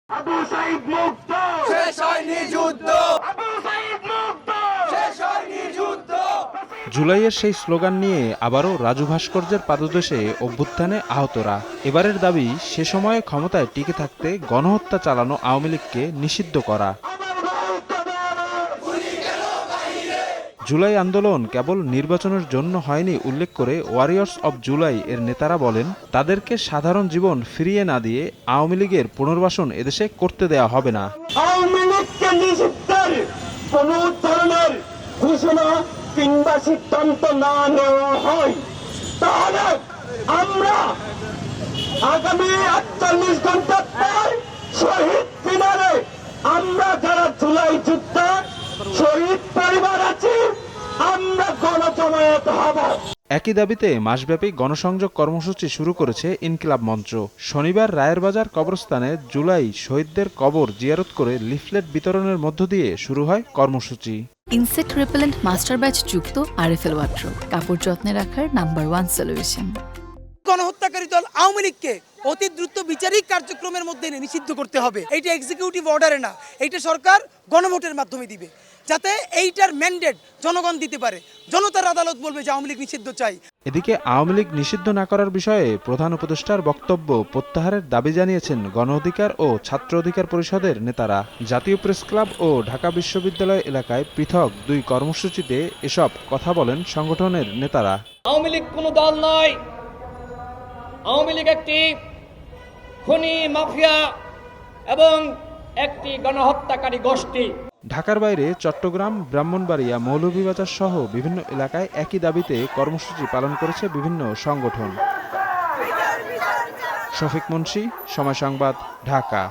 আবু সাঈদ মুক্ত, শেষ হয়নি যুদ্ধ, আবু সাঈদ মুক্ত, শেষ হয়নি যুদ্ধ। জুলাইয়ের সেই স্লোগান নিয়ে আবারও রাজু ভাস্কর্যের পাদদেশে অভ্যুত্থানে আহতরা। এবারের দাবি সে সময়ে ক্ষমতায় টিকে থাকতে গণহত্যা চালানো আওয়ামী লীগকে নিষিদ্ধ করা। জুলাই আন্দোলন কেবল নির্বাচনের জন্য হয়নি উল্লেখ করে ওয়ারিয়র্স অব জুলাই এর নেতারা বলেন, তাদেরকে সাধারণ জীবন ফিরিয়ে না দিয়ে আওয়ামী লীগের পুনর্বাসন এদেশে করতে দেয়া হবে না। আওয়ামী লীগকে নিষিদ্ধের কোন ধরনের ঘোষণা কিংবা সিদ্ধান্ত না নেওয়া হয়, তাহলে আমরা আগামী 48 ঘন্টা পর শহীদ মিনারে আমরা যারা জুলাই যুদ্ধে শহীদ পরিবার আছি, আমরা গণজমায়েত হব। একই দাবিতে মাসব্যাপী গণসংযোগ কর্মসূচি শুরু করেছে ইনকিলাব মঞ্চ। শনিবার রায়েরবাজার কবরস্থানে জুলাই শহীদদের কবর জিয়ারত করে লিফলেট বিতরণের মধ্য দিয়ে শুরু হয় কর্মসূচি। ইনসেক্ট রিপেলেন্ট মাস্টার ব্যাচ যুক্ত আরএফএল ওয়াট্রো, কাপড় যত্নে রাখার নাম্বার 1 সলিউশন। গণহত্যাকারী দল আওয়ামী লীগকে অতি দ্রুত বিচারিক কার্যক্রমের মধ্যে নিষিদ্ধ করতে হবে। এইটা এক্সিকিউটিভ অর্ডারে না, এইটা সরকার গণভোটের মাধ্যমে দিবে, যাতে এইটার ম্যান্ডেট জনগণ দিতে পারে। জনতার আদালত বলবে যে আওয়ামী লীগ নিষিদ্ধ চাই। এদিকে আওয়ামী লীগ নিষিদ্ধ না করার বিষয়ে প্রধান উপদেষ্টার বক্তব্য প্রত্যাহারের দাবি জানিয়েছেন গণ অধিকার ও ছাত্র অধিকার পরিষদের নেতারা। জাতীয় প্রেস ক্লাব ও ঢাকা বিশ্ববিদ্যালয় এলাকায় পৃথক 2 কর্মসূচিতে এসব কথা বলেন সংগঠনের নেতারা। আওয়ামী লীগ কোনো দল নয়, আওয়ামী লীগ একটি খুনি মাফিয়া এবং একটি গণহত্যাকারী গোষ্ঠী। ঢাকার বাইরে চট্টগ্রাম, ব্রাহ্মণবাড়িয়া, মৌলভীবাজার সহ বিভিন্ন এলাকায় একই দাবিতে কর্মসূচি পালন করেছে বিভিন্ন সংগঠন। শফিক মুন্সি, সময় সংবাদ, ঢাকা।